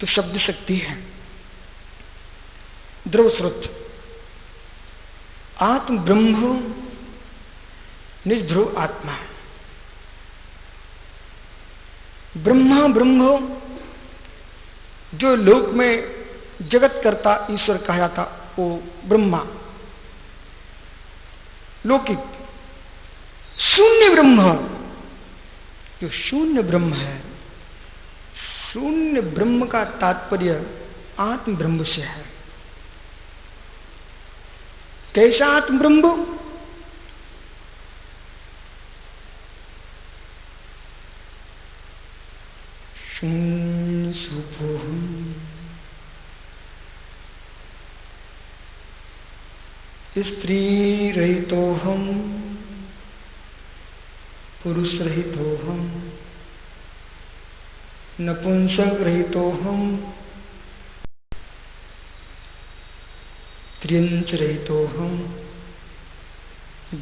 तो शब्द शक्ति है। द्रव स्रोत आत्म ब्रह्म निज ध्रुव आत्मा। ब्रह्मा ब्रह्म जो लोक में जगत करता ईश्वर कहा जाता वो ब्रह्मा लौकिक। शून्य ब्रह्म जो शून्य ब्रह्म है, शून्य ब्रह्म का तात्पर्य आत्म ब्रह्म से है। कैसा आत्म ब्रह्म? शून्य सुपोहम स्त्री रहितोहम पुरुष रहितोहम नपुंसक रहितोहम त्रियंच रहितोहम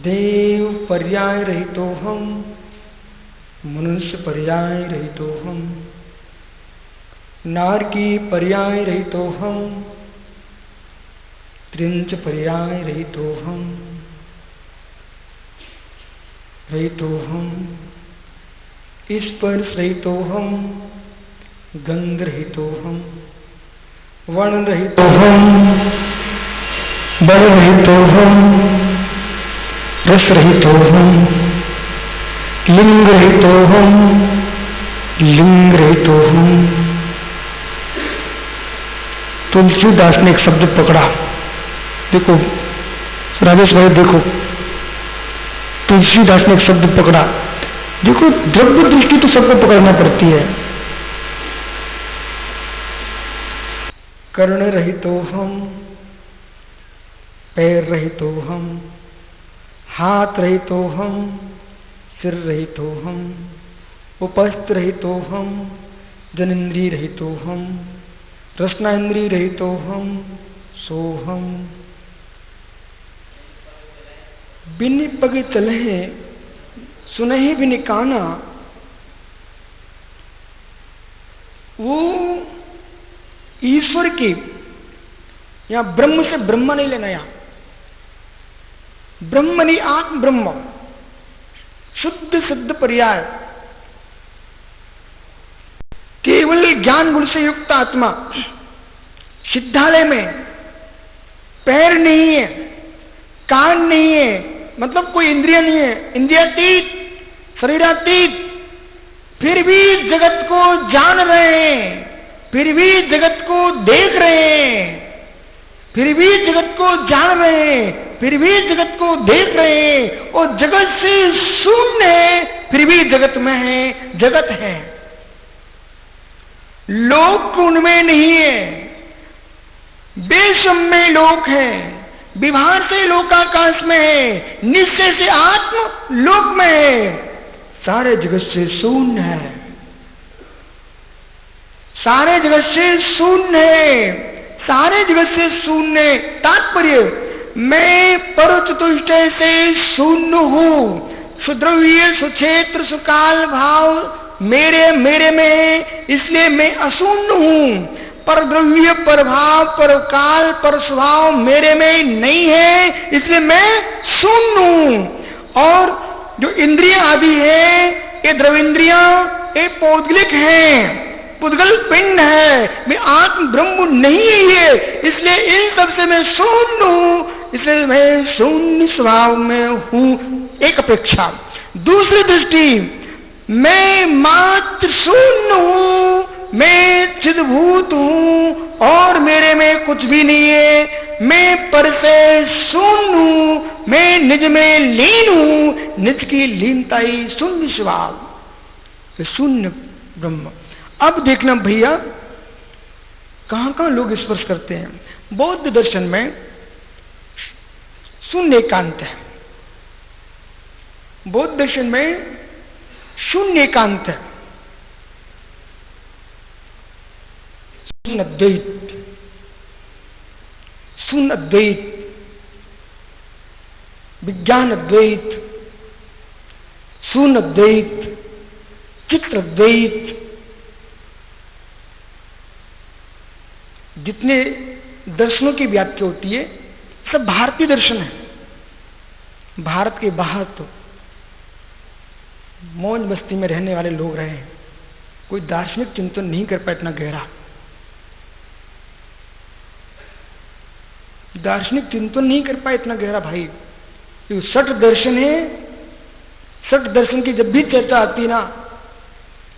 देव पर्याय रहितोहम मनुष्य पर्याय रहितोहम नारकी पर्याय रहितोहम त्रिंच पर्याय रहितोहम स्पर्श रहितोहम गंध रहितोहम वर्ण रहितोहम बल रहितोहम रस रहितोहम लिंग रहितोहम लिंग रहितोहम। तुलसीदास ने एक शब्द पकड़ा, देखो राजेश भाई, देखो तुलसीदास ने एक शब्द पकड़ा। देखो द्रव्य दृष्टि तो सबको पकड़ना पड़ती है। कर्ण रहितोहम पैर रहितोहम हाथ रहितोहम सिर रहितोहम उपस्थ रहितोहम जनेन्द्रिय रहितोहम रसनाइंद्रिय रहितोहम सोहम। बिन पग चलहे सुनहि बिन काना, वो ईश्वर की, यहां ब्रह्म से ब्रह्म नहीं लेना, यहां ब्रह्म नहीं आत्म ब्रह्म शुद्ध सिद्ध पर्याय, केवल ज्ञान गुण से युक्त आत्मा। सिद्धालय में पैर नहीं है, कान नहीं है, मतलब कोई इंद्रिय नहीं है, इंद्रियातीत शरीरातीत, फिर भी जगत को जान रहे हैं, फिर भी जगत को देख रहे हैं, फिर भी जगत को जान रहे हैं, फिर भी जगत को देख रहे हैं, और जगत से शून्य है फिर भी जगत में है, जगत है। लोक उनमें नहीं है, बेशम में लोक है, विभार से लोकाकाश में है, निश्चय से आत्म लोक में है, सारे जगत से शून्य है, सारे जगत से शून्य है, सारे जगत से शून्य। तात्पर्य मैं पर चतुष्ट से शून्य हूं, सुद्रव्य सुक्षेत्र सुकाल भाव मेरे मेरे में है, इसलिए मैं अशून्य हूं। पर द्रव्य पर भाव पर काल पर स्वभाव मेरे में नहीं है, इसलिए मैं शून्य हूं। और जो इंद्रियां आदि है ये द्रविंद्रियां ये पौद्गलिक हैं, पुद्गल पिंड है, मैं आत्म ब्रह्म नहीं है, इसलिए इन सब से मैं शून्य हूं, इसलिए मैं शून्य स्वभाव में हूं। एक अपेक्षा। दूसरी दृष्टि, मैं मात्र शून्य हूं, मैं चिद्भूत हूं और मेरे में कुछ भी नहीं है, मैं पर से शून्य हूं, मैं निज में लीन हूं, निज की लीनता ही शून्य स्वभाव, तो शून्य ब्रह्म। अब देखना भैया कहां कहां लोग स्पर्श करते हैं। बौद्ध दर्शन में शून्य एकांत है, बौद्ध दर्शन में शून्य एकांत है, शून्य अद्वैत, शून्य अद्वैत, विज्ञान अद्वैत, शून्य अद्वैत, चित्र अद्वैत, जितने दर्शनों की व्याख्या होती है सब भारतीय दर्शन है। भारत के बाहर तो मौज मस्ती में रहने वाले लोग रहे हैं, कोई दार्शनिक चिंतन नहीं कर पाए इतना गहरा। दार्शनिक चिंतन नहीं कर पाए इतना गहरा भाई। तो सठ दर्शन है, सठ दर्शन की जब भी चर्चा आती है ना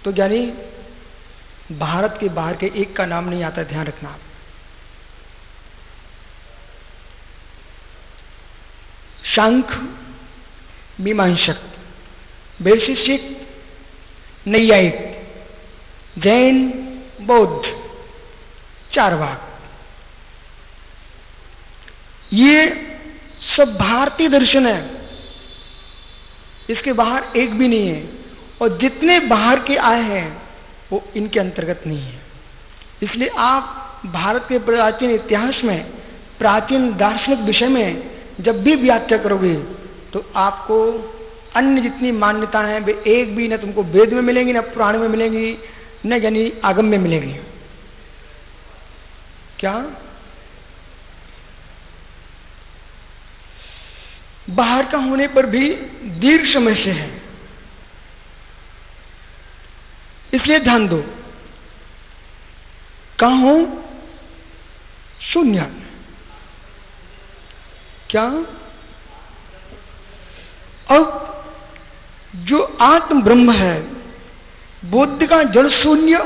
तो यानी भारत के बाहर के एक का नाम नहीं आता, ध्यान रखना। सांख्य, मीमांसक, वैशेषिक, नैयायिक, जैन, बौद्ध, चारवाक, ये सब भारतीय दर्शन है, इसके बाहर एक भी नहीं है। और जितने बाहर के आए हैं वो इनके अंतर्गत नहीं है। इसलिए आप भारत के प्राचीन इतिहास में, प्राचीन दार्शनिक विषय में जब भी व्याख्या करोगे तो आपको अन्य जितनी मान्यताएं हैं वे एक भी न तुमको वेद में मिलेंगी, न पुराण में मिलेंगी, न यानी आगम में मिलेंगी। क्या बाहर का होने पर भी दीर्घ समय से है, इसलिए ध्यान दो। कहां हो? शून्य। क्या? अब जो आत्म ब्रह्म है, बुद्ध का जड़ शून्य,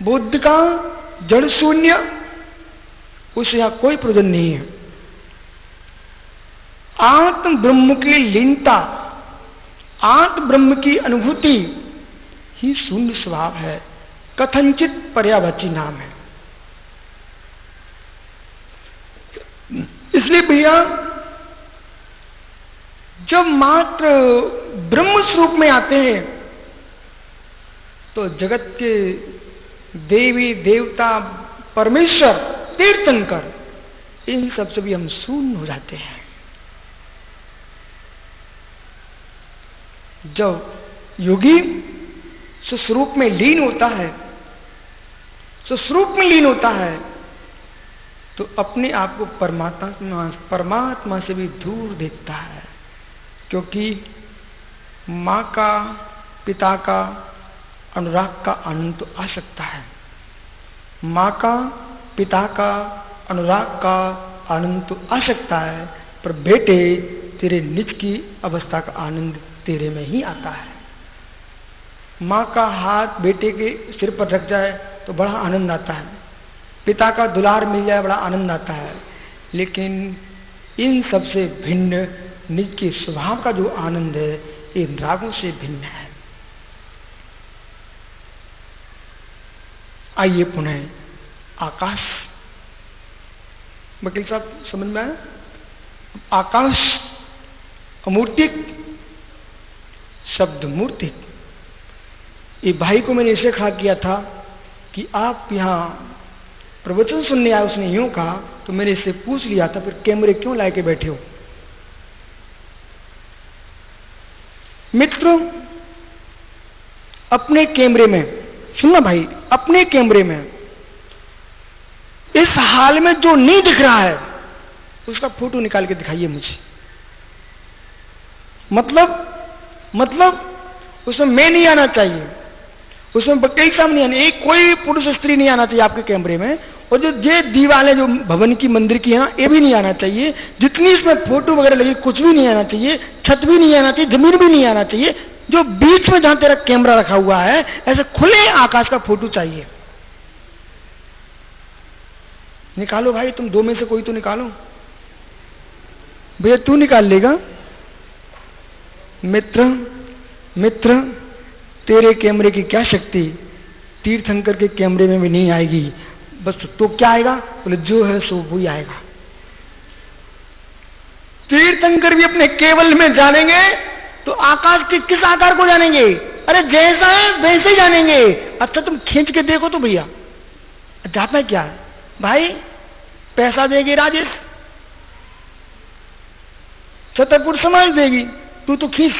बुद्ध का जड़ शून्य, उसे यहां कोई प्रयोजन नहीं है। आत्म ब्रह्म की लीनता, आत्म ब्रह्म की अनुभूति ही शून्य स्वभाव है, कथनचित पर्यायवाची नाम है। इसलिए भैया जब मात्र ब्रह्म स्वरूप में आते हैं तो जगत के देवी देवता परमेश्वर तीर्थंकर इन सब से भी हम शून्य हो जाते हैं। जब योगी स्वरूप में लीन होता है, स्वरूप में लीन होता है तो अपने आप को परमात्मा से भी दूर देखता है, क्योंकि माँ का, पिता का अनुराग का आनंद तो आ सकता है। माँ का, पिता का अनुराग का आनंद तो आ सकता है, पर बेटे तेरे निज की अवस्था का आनंद तेरे में ही आता है। माँ का हाथ बेटे के सिर पर रख जाए तो बड़ा आनंद आता है, पिता का दुलार मिल जाए बड़ा आनंद आता है, लेकिन इन सबसे भिन्न निज के स्वभाव का जो आनंद है इन रागों से भिन्न है। आइए पुनः आकाश, वकील साहब समझ में आया? आकाश अमूर्तिक, शब्द मूर्तिक। ये भाई को मैंने इसे खड़ा किया था कि आप यहाँ प्रवचन सुनने आए, उसने यूं कहा तो मैंने इससे पूछ लिया था फिर कैमरे क्यों लाके बैठे हो? मित्रों, अपने कैमरे में सुनना भाई, अपने कैमरे में इस हाल में जो नहीं दिख रहा है उसका फोटो निकाल के दिखाइए मुझे। मतलब उसमें मैं नहीं आना चाहिए, उसमें वकील साहब नहीं आना, एक कोई पुरुष स्त्री नहीं आना चाहिए आपके कैमरे में। और जो ये दीवारें जो भवन की मंदिर की है ना, ये भी नहीं आना चाहिए। जितनी इसमें फोटो वगैरह लगी कुछ भी नहीं आना चाहिए, छत भी नहीं आना चाहिए, जमीन भी नहीं आना चाहिए। जो बीच में जहां तेरा कैमरा रखा हुआ है ऐसे खुले आकाश का फोटो चाहिए। निकालो भाई, तुम दो में से कोई तो निकालो। भैया तू निकाल लेगा? मित्र तेरे कैमरे की क्या शक्ति तीर्थंकर के कैमरे में भी नहीं आएगी। बस तो क्या आएगा? बोले जो है सो वो ही आएगा। तीर्थंकर भी अपने केवल में जानेंगे तो आकाश के किस आकार को जानेंगे? अरे जैसा है वैसे ही जानेंगे। अच्छा तुम खींच के देखो तो भैया जाता क्या है भाई? पैसा देगी राजेश, छतरपुर समाज देगी, तू तो खींच,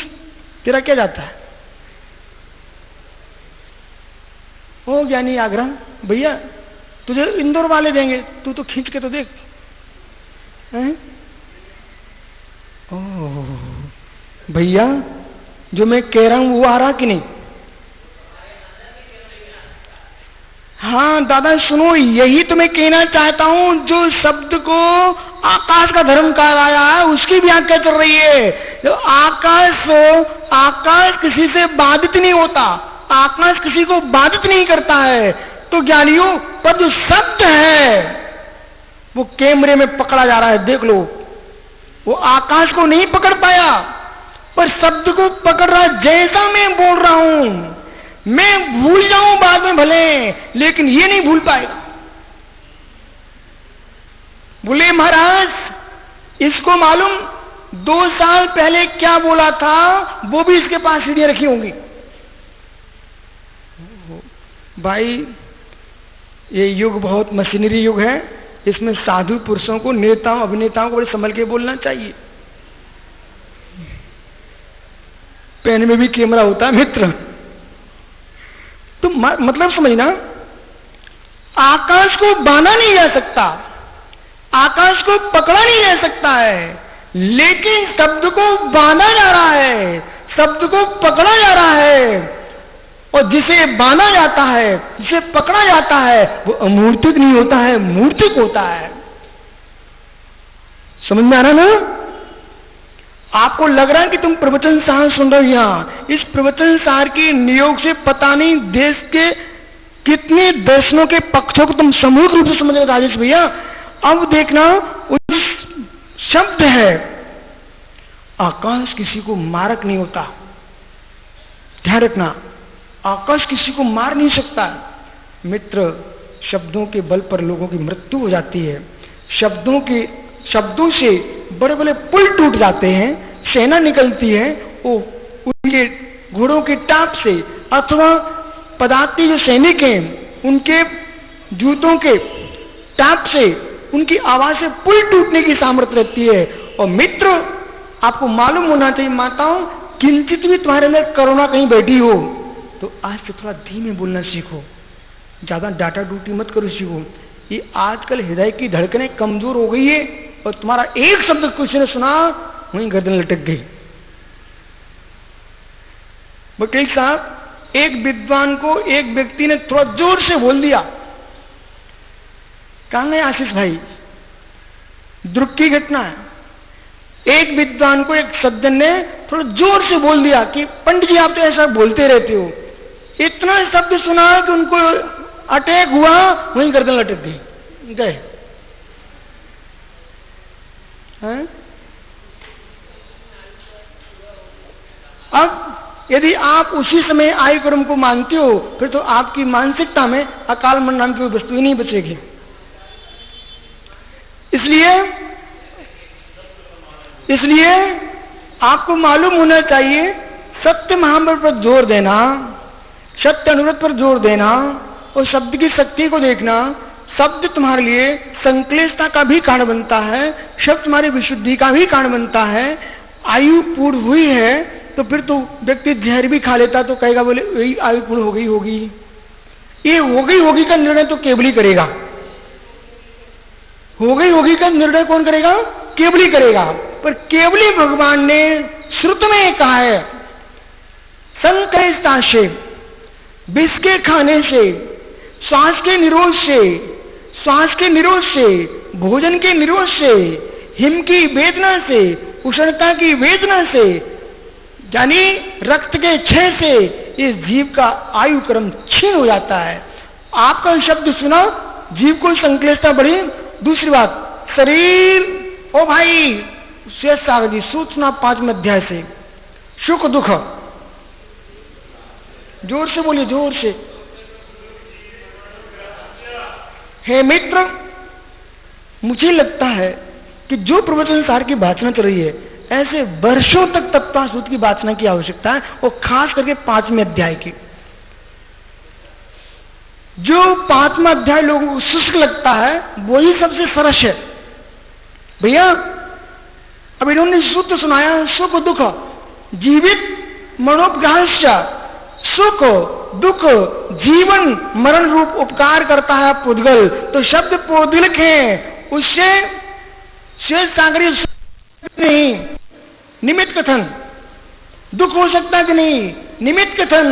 तेरा क्या जाता है? हो ज्ञानी आग्रह भैया तुझे इंदौर वाले देंगे, तू तो खींच के तो देख। हैं? ओह भैया, जो मैं कह रहा हूं वो आ रहा कि नहीं? हाँ दादा सुनो, यही तो मैं कहना चाहता हूं। जो शब्द को आकाश का धर्म कहा गया है उसकी व्याख्या चल रही है। जो आकाश किसी से बाधित नहीं होता, आकाश किसी को बाधित नहीं करता है। तो ज्ञानियों, पर जो शब्द है वो कैमरे में पकड़ा जा रहा है, देख लो। वो आकाश को नहीं पकड़ पाया, पर शब्द को पकड़ रहा है। जैसा मैं बोल रहा हूं, मैं भूल जाऊं बाद में भले, लेकिन ये नहीं भूल पाएगा। बोले महाराज इसको मालूम 2 साल पहले क्या बोला था, वो भी इसके पास सीढ़ियां रखी होंगी। भाई ये युग बहुत मशीनरी युग है, इसमें साधु पुरुषों को, नेताओं अभिनेताओं को बड़े संभल के बोलना चाहिए। पेन में भी कैमरा होता है मित्र। तो मतलब समझना, आकाश को बांधा नहीं जा सकता, आकाश को पकड़ा नहीं जा सकता है, लेकिन शब्द को बांधा जा रहा है, शब्द को पकड़ा जा रहा है। और जिसे बांधा जाता है, जिसे पकड़ा जाता है, वो अमूर्तिक नहीं होता है, मूर्तिक होता है। समझ में आ रहा ना? आपको लग रहा है कि तुम प्रवचन सार सुन रहे हो। यहां इस प्रवचन सार के नियोग से पता नहीं देश के कितने दर्शनों के पक्षों को तुम समूह रूप से समझ रहे हो राजेश भैया। अब देखना, उस शब्द है, आकाश किसी को मारक नहीं होता, ध्यान रखना। आकाश किसी को मार नहीं सकता मित्र। शब्दों के बल पर लोगों की मृत्यु हो जाती है। शब्दों से बड़े बड़े पुल टूट जाते हैं, सेना निकलती है, वो उनके घोड़ों के टाप से, अथवा पदार्थी जो सैनिक हैं उनके जूतों के टाप से, उनकी आवाज से पुल टूटने की सामर्थ्य रहती है। और मित्र आपको मालूम होना चाहिए, माताओं, किंचित भी तुम्हारे अंदर करुणा कहीं बैठी हो तो आज से थोड़ा धीमे बोलना सीखो, ज्यादा डाटा डूटी मत करो, सीखो। ये आजकल हृदय की धड़कनें कमजोर हो गई है, और तुम्हारा एक शब्द किसी ने सुना वहीं गर्दन लटक गई। वकील साहब, एक विद्वान को एक व्यक्ति ने थोड़ा जोर से बोल दिया। कहां है आशीष भाई? दुर्ग की घटना है। एक विद्वान को एक सज्जन ने थोड़ा जोर से बोल दिया कि पंडित जी आप तो ऐसा बोलते रहते हो। इतना शब्द सुना कि उनको अटैक हुआ, वहीं गर्दन लटक गई, गए। अब यदि आप उसी समय आयु क्रम को मानते हो, फिर तो आपकी मानसिकता में अकाल मरण नाम की वस्तु ही नहीं बचेगी। इसलिए आपको मालूम होना चाहिए, सत्य महामंत्र पर जोर देना, सत्य अनुव्रत पर जोर देना, और शब्द की शक्ति को देखना। शब्द तुम्हारे लिए संक्लेशता का भी कारण बनता है, शब्द तुम्हारी विशुद्धि का भी कारण बनता है। आयु पूर्ण हुई है तो फिर तो व्यक्ति जहर भी खा लेता तो कहेगा बोले यही आयु पूर्ण हो गई होगी। ये हो गई होगी का निर्णय तो केवल ही करेगा। हो गई होगी का निर्णय कौन करेगा? केवल ही करेगा। पर केवल ही भगवान ने श्रुत में कहा है, संक्लेशता से, विष के खाने से, श्वास के निरोध से, भोजन के निरोध से, हिम की वेदना से, उष्णता की वेदना से, यानी रक्त के क्षय से इस जीव का आयु क्रम क्षीण हो जाता है। आपका शब्द सुना, जीव को संक्लेशता बढ़ी। दूसरी बात, शरीर, ओ भाई शेष सागर जी, सूचना 5वें अध्याय से, सुख दुख, जोर से बोलिए, जोर से। हे मित्र, मुझे लगता है कि जो प्रवचन सार की वाचना चल रही है, ऐसे वर्षों तक तत्वासूत्र की वाचना की आवश्यकता है, और खास करके 5वें अध्याय की। जो 5वां अध्याय लोगों को शुष्क लगता है वही सबसे सरस है भैया। अब इन्होंने सूत्र सुनाया, सुख दुख जीवित मनोपग्रहस्य सुख दुख जीवन मरण रूप उपकार करता है पुद्गल। तो शब्द पौद्गलिक है, उससे श्वेत सागरी नहीं, निमित्त कथन। दुख हो सकता कि नहीं, निमित्त कथन।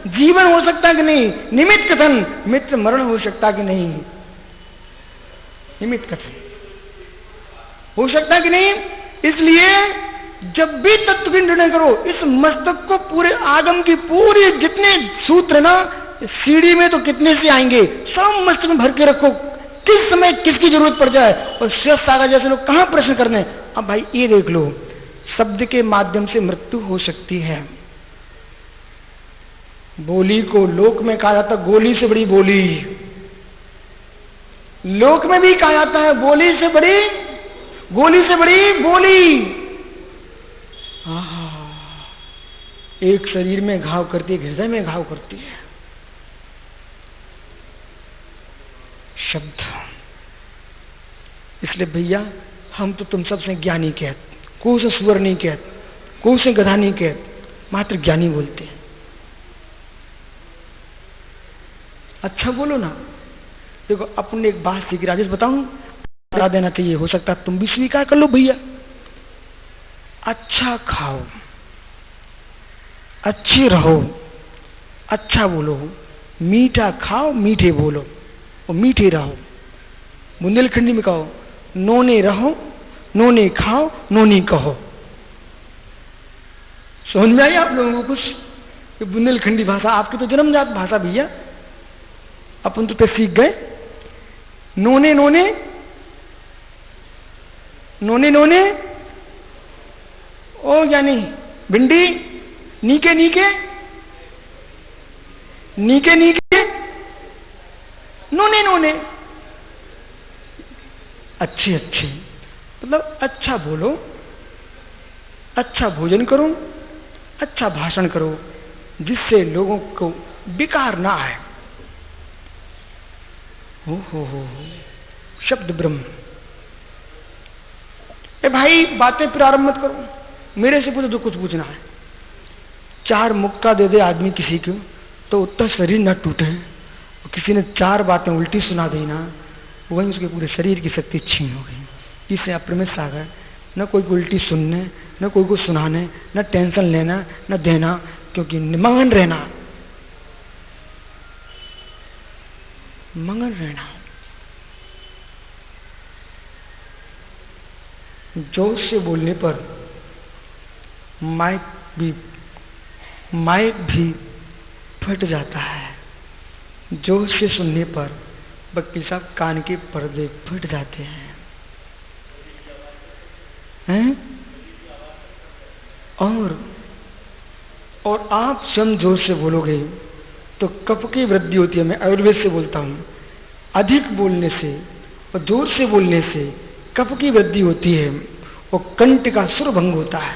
जीवन हो सकता कि नहीं, निमित्त कथन। मित्र मरण हो सकता कि नहीं, निमित्त कथन। हो सकता कि नहीं। इसलिए जब भी तत्व की निर्णय करो, इस मस्तक को पूरे आगम की पूरी जितने सूत्र ना, सीढ़ी में तो कितने से आएंगे, सब मस्तक में भर के रखो, किस समय किसकी जरूरत पड़ जाए। और श्वेत सागर जैसे लोग कहां प्रश्न करने। अब भाई ये देख लो, शब्द के माध्यम से मृत्यु हो सकती है। बोली को लोक में कहा जाता गोली से बड़ी बोली, लोक में भी कहा जाता है बोली से बड़ी, गोली से बड़ी बोली। एक शरीर में घाव करती है, हृदय में घाव करती है शब्द। इसलिए भैया हम तो तुम सबसे ज्ञानी कहते, को से सुअर नहीं कहते, को से गधा नहीं कहते, मात्र ज्ञानी बोलते हैं। अच्छा बोलो ना। देखो अपने एक बात सीखी, राजेश बताऊं, बता देना चाहिए, हो सकता है तुम भी स्वीकार कर लो भैया। अच्छा खाओ, अच्छे रहो, अच्छा बोलो, मीठा खाओ, मीठे बोलो और मीठे रहो। बुंदेलखंडी में कहो, नोने रहो, नोने खाओ, नोनी कहो। समझ में आई आप लोगों को कुछ? ये बुंदेलखंडी भाषा आपकी तो जन्मजात भाषा भैया, अपन तो सीख गए। नोने नोने, नोने नोने, ओ यानी भिंडी, नीके नीके, नीके नीके, नोने नोने, अच्छे अच्छे। मतलब अच्छा बोलो, अच्छा भोजन करो, अच्छा भाषण करो, जिससे लोगों को विकार ना आए। हो शब्द ब्रह्म। ए भाई बातें प्रारंभ मत करो, मेरे से पूछो जो कुछ पूछना है। चार मुक्का दे दे आदमी किसी को तो उतना शरीर न टूटे, और किसी ने चार बातें उल्टी सुना दी ना, वही उसके पूरे शरीर की शक्ति छीन हो गई। इससे अप्रमेय सागर, न कोई को उल्टी सुनने, न कोई को सुनाने, न टेंशन लेना, न देना, क्योंकि मगन रहना, मगन रहना। जोर से बोलने पर माइक भी फट जाता है, जोर से सुनने पर वकील साहब कान के पर्दे फट जाते हैं, और आप स्वयं जोर से बोलोगे तो कफ की वृद्धि होती है। मैं आयुर्वेद से बोलता हूं, अधिक बोलने से और जोर से बोलने से कफ की वृद्धि होती है और कंठ का सुर भंग होता है।